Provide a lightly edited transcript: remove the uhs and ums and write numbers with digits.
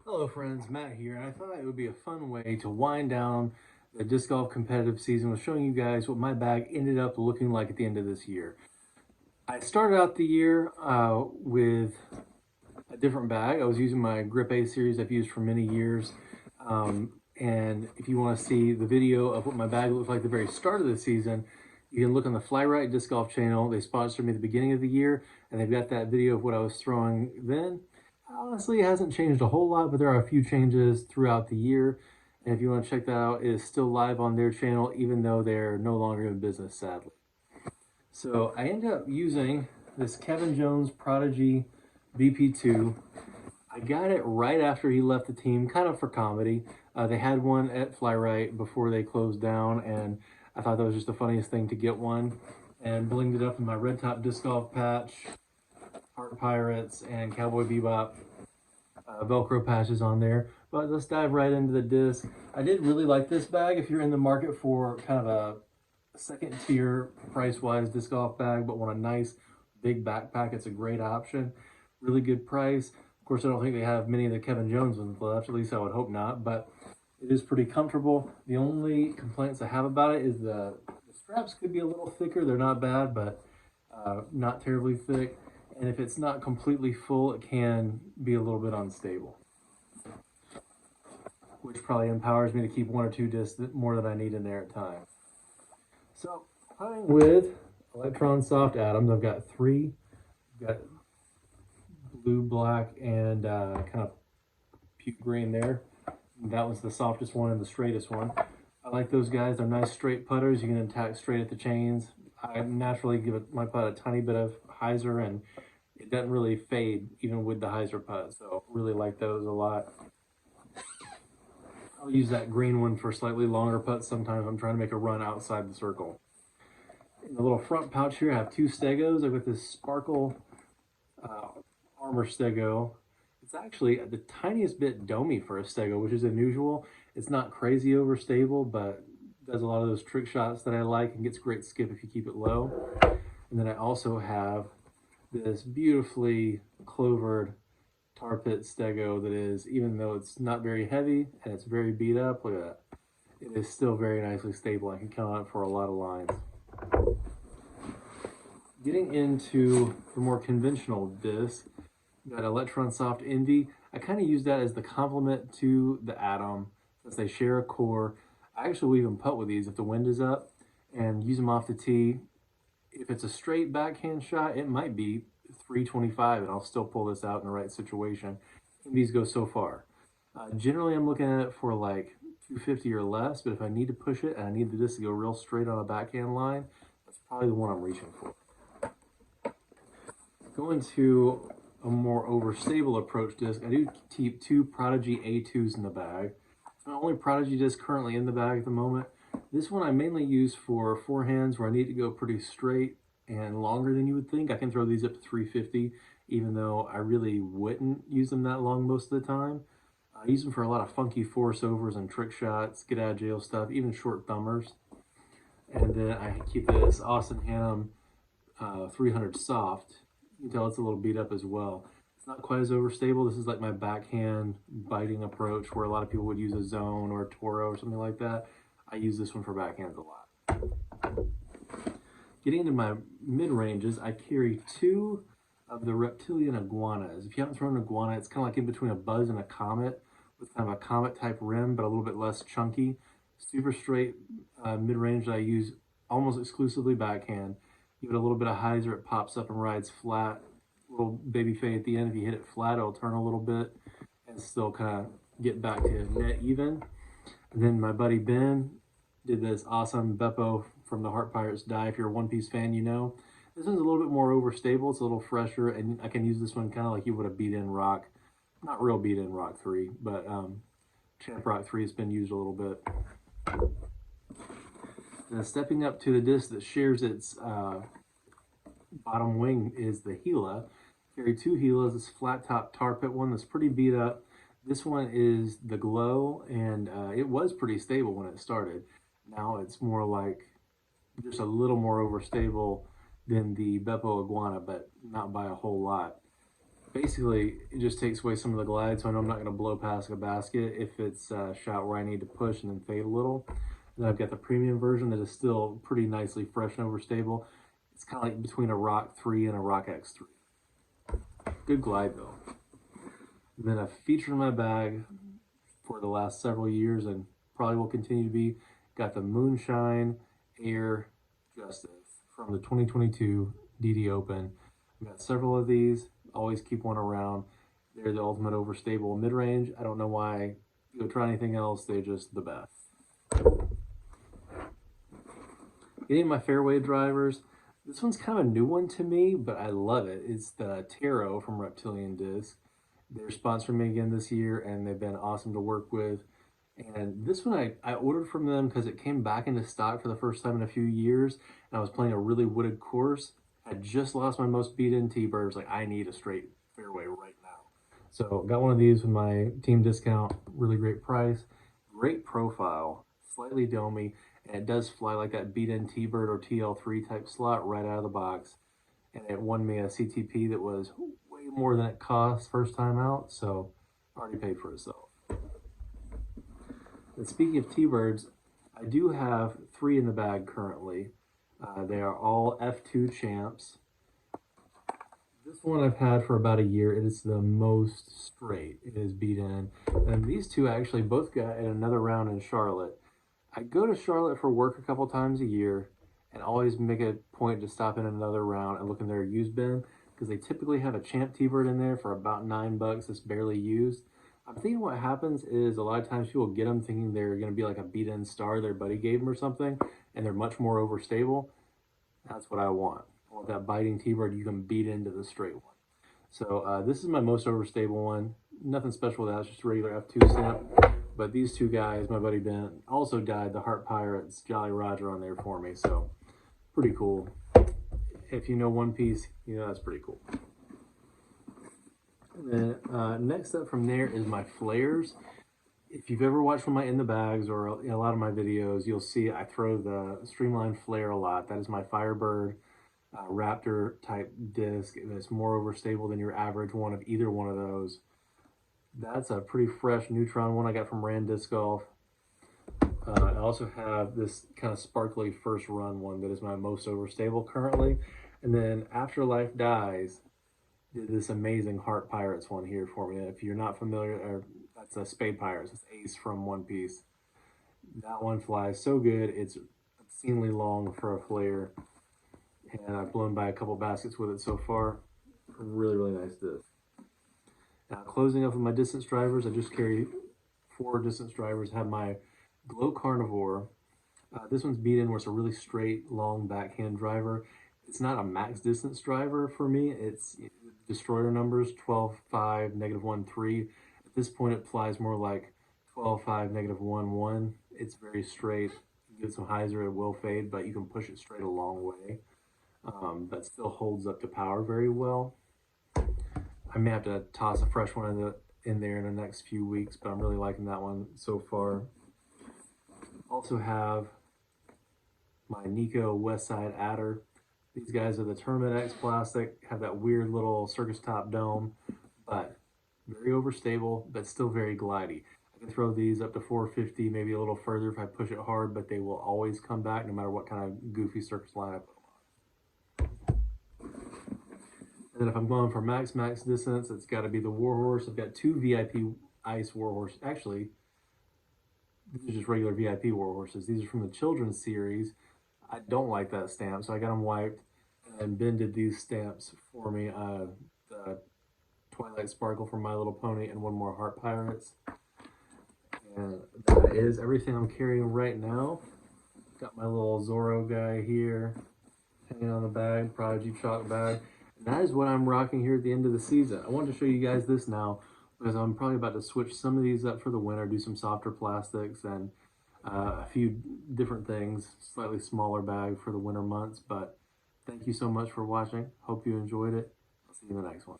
Hello friends, Matt here, and I thought it would be a fun way to wind down the disc golf competitive season with showing you guys what my bag ended up looking like at the end of this year. I started out the year with a different bag. I was using my Grip A series I've used for many years. And if you want to see the video of what my bag looked like at the very start of the season, you can look on the Fly Right Disc Golf channel. They sponsored me at the beginning of the year, and they've got that video of what I was throwing then. Honestly, it hasn't changed a whole lot, but there are a few changes throughout the year. And if you want to check that out, it is still live on their channel, even though they're no longer in business, sadly. So I ended up using this Kevin Jones Prodigy VP2. I got it right after he left the team, kind of for comedy. They had one at Fly Right before they closed down, and I thought that was just the funniest thing to get one. And blinged it up in my red top disc golf patch, Heart Pirates, and Cowboy Bebop Velcro patches on there. But let's dive right into the disc. I did really like this bag if you're in the market for kind of a second tier price-wise disc golf bag, but want a nice big backpack. It's a great option. Really good price. Of course, I don't think they have many of the Kevin Jones ones left. At least I would hope not. But it is pretty comfortable. The only complaints I have about it is the straps could be a little thicker. They're not bad, but not terribly thick. And if it's not completely full, it can be a little bit unstable, which probably empowers me to keep one or two discs more than I need in there at times. So, playing with Electron Soft Atoms, I've got three. I've got blue, black, and kind of puke green there. That was the softest one and the straightest one. I like those guys. They're nice straight putters. You can attack straight at the chains. I naturally give my putt a tiny bit of hyzer, and it doesn't really fade even with the hyzer putt. So really like those a lot. I'll use that green one for slightly longer putts. Sometimes I'm trying to make a run outside the circle. In the little front pouch here, I have two Stegos. I've got this Sparkle Armor Stego. It's actually the tiniest bit domey for a Stego, which is unusual. It's not crazy overstable, but does a lot of those trick shots that I like and gets great skip if you keep it low. And then I also have this beautifully clovered tar pit Stego that is, even though it's not very heavy and it's very beat up, look at that. It is still very nicely stable. I can count on it for a lot of lines. Getting into the more conventional disc, that Electron Soft Envy, I kind of use that as the complement to the Atom since they share a core. I actually will even putt with these if the wind is up and use them off the tee. If it's a straight backhand shot, it might be 325 and I'll still pull this out in the right situation. These go so far. Generally, I'm looking at it for like 250 or less, but if I need to push it and I need the disc to go real straight on a backhand line, that's probably the one I'm reaching for. Going to a more overstable approach disc, I do keep two Prodigy A2s in the bag. It's my only Prodigy disc currently in the bag at the moment. This one I mainly use for forehands where I need to go pretty straight and longer than you would think. I can throw these up to 350, even though I really wouldn't use them that long most of the time. I use them for a lot of funky force overs and trick shots, get out of jail stuff, even short thumbers. And then I keep this Austin Hannum 300 soft. You can tell it's a little beat up as well. It's not quite as overstable. This is like my backhand biting approach where a lot of people would use a zone or a Toro or something like that. I use this one for backhands a lot. Getting into my mid-ranges, I carry two of the Reptilian Iguanas. If you haven't thrown an iguana, it's kind of like in between a Buzz and a Comet with kind of a Comet type rim, but a little bit less chunky. Super straight mid-range that I use almost exclusively backhand. Give it a little bit of hyzer, it pops up and rides flat. Little baby fade at the end. If you hit it flat, it'll turn a little bit and still kind of get back to net even. And then my buddy Ben did this awesome Beppo from the Heart Pirates die. If you're a One Piece fan, you know. This one's a little bit more overstable. It's a little fresher, and I can use this one kind of like you would have beat-in Rock. Not real beat-in Rock 3, but Champ Rock 3 has been used a little bit. Now stepping up to the disc that shares its bottom wing is the Gila. Carry two Gilas, this flat top tar pit one that's pretty beat up. This one is the Glow, and it was pretty stable when it started. Now it's more like just a little more overstable than the Beppo Iguana, but not by a whole lot. basically, it just takes away some of the glide, so I know I'm not going to blow past a basket if it's a shot where I need to push and then fade a little. And then I've got the premium version that is still pretty nicely fresh and overstable. It's kind of like between a Rock 3 and a Rock X3. Good glide though. And then a feature in my bag for the last several years and probably will continue to be, got the Moonshine Air Justice from the 2022 DD Open. I've got several of these, always keep one around. They're the ultimate overstable mid-range. I don't know why you go try anything else, they're just the best. Getting my Fairway drivers, this one's kind of a new one to me, but I love it. It's the Taro from Reptilian Disc. They're sponsoring me again this year, and they've been awesome to work with. And this one I ordered from them because it came back into stock for the first time in a few years, and I was playing a really wooded course. I just lost my most beat-in T-birds. Like, I need a straight fairway right now. So got one of these with my team discount. Really great price. Great profile. Slightly domey. And it does fly like that beat-in T-bird or TL3 type slot right out of the box. And it won me a CTP that was way more than it cost first time out. So already paid for itself. And speaking of T-birds, I do have 3 in the bag currently. They are all F2 champs. This one I've had for about a year. It is the most straight it is beat in. And these 2 actually both got in another round in Charlotte. I go to Charlotte for work a couple times a year and always make a point to stop in another round and look in their used bin because they typically have a champ T-bird in there for about $9 that's barely used. I'm thinking what happens is a lot of times people get them thinking they're going to be like a beat-in star their buddy gave them or something, and they're much more overstable. That's what I want. I want that biting T-bird you can beat into the straight one. So this is my most overstable one. Nothing special with that, it's just a regular F2 stamp. But these 2 guys, my buddy Ben, also died the Heart Pirates Jolly Roger on there for me, so pretty cool. If you know One Piece, you know that's pretty cool. And then next up from there is my flares. If you've ever watched one of my In the Bags or a lot of my videos, you'll see I throw the Streamline flare a lot. That is my Firebird Raptor type disc, and it's more overstable than your average one of either one of those. That's a pretty fresh Neutron one I got from Rand Disc Golf. I also have this kind of sparkly first run one that is my most overstable currently. And then Afterlife Dies did this amazing Heart Pirates one here for me. If you're not familiar, that's a Spade Pirates. It's Ace from One Piece. That one flies so good. It's obscenely long for a flare. And I've blown by a couple baskets with it so far. Really, really nice disc. Now, closing up with my distance drivers, I just carry 4 distance drivers. I have my Glow Carnivore. This one's beat in where it's a really straight, long backhand driver. It's not a max distance driver for me. It's destroyer numbers, 12.5, -1.3. At this point, it flies more like 12.5, -1.1. It's very straight. You get some hyzer, it will fade, but you can push it straight a long way. That still holds up to power very well. I may have to toss a fresh one in there in the next few weeks, but I'm really liking that one so far. Also have my Nico Westside Adder. These guys are the Tournament X plastic, have that weird little circus top dome, but very overstable, but still very glidey. I can throw these up to 450, maybe a little further if I push it hard, but they will always come back no matter what kind of goofy circus line I put them on. And then if I'm going for max distance, it's got to be the Warhorse. I've got 2 VIP Ice Warhorses. Actually, these are just regular VIP Warhorses. These are from the children's series. I don't like that stamp, so I got them wiped. And Ben did these stamps for me. The Twilight Sparkle from My Little Pony and one more Heart Pirates. And that is everything I'm carrying right now. Got my little Zorro guy here hanging on the bag, Prodigy chalk bag. And that is what I'm rocking here at the end of the season. I wanted to show you guys this now because I'm probably about to switch some of these up for the winter, do some softer plastics and a few different things, slightly smaller bag for the winter months. But thank you so much for watching. Hope you enjoyed it. I'll see you in the next one.